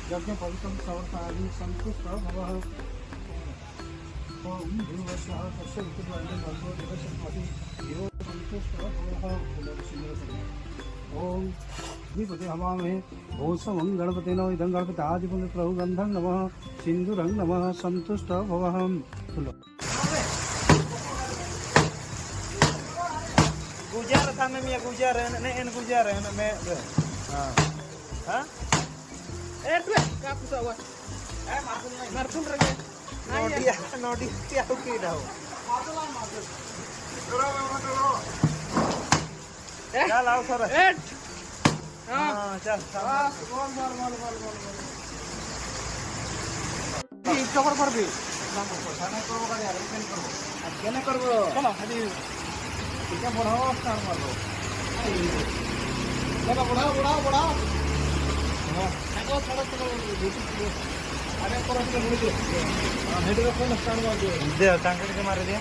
यज्ञ पवित्रं समर्पयामि संतुष्ट भवः। ओम भूर्भुवस्सुवः तस्य वितुर्वरेण्यं भर्गो देवस्य धीमहि धियो यो न प्रचोदयात्। ओम द्विपदे हवामहे भूषवं गणपतेन इदं गणपतिआदिपुण्य प्रभु गन्धं नमः सिन्दूरं नमः संतुष्ट भवः। गुजार था मैं गुजार ने इन गुजार है मैं हां हां ए का पुसा हुआ ए मारतुल रंगे नोडी क्या की दाओ चल आओ सर हां चल बोल कवर कर भी थाना करबो का यार केने करबो चलो हदी क्या बढ़ाओ स्टार मार दो चलो बढ़ाओ चलो अरे पर हेड का फोन स्टार मार दो दे टांगड़ के मार दे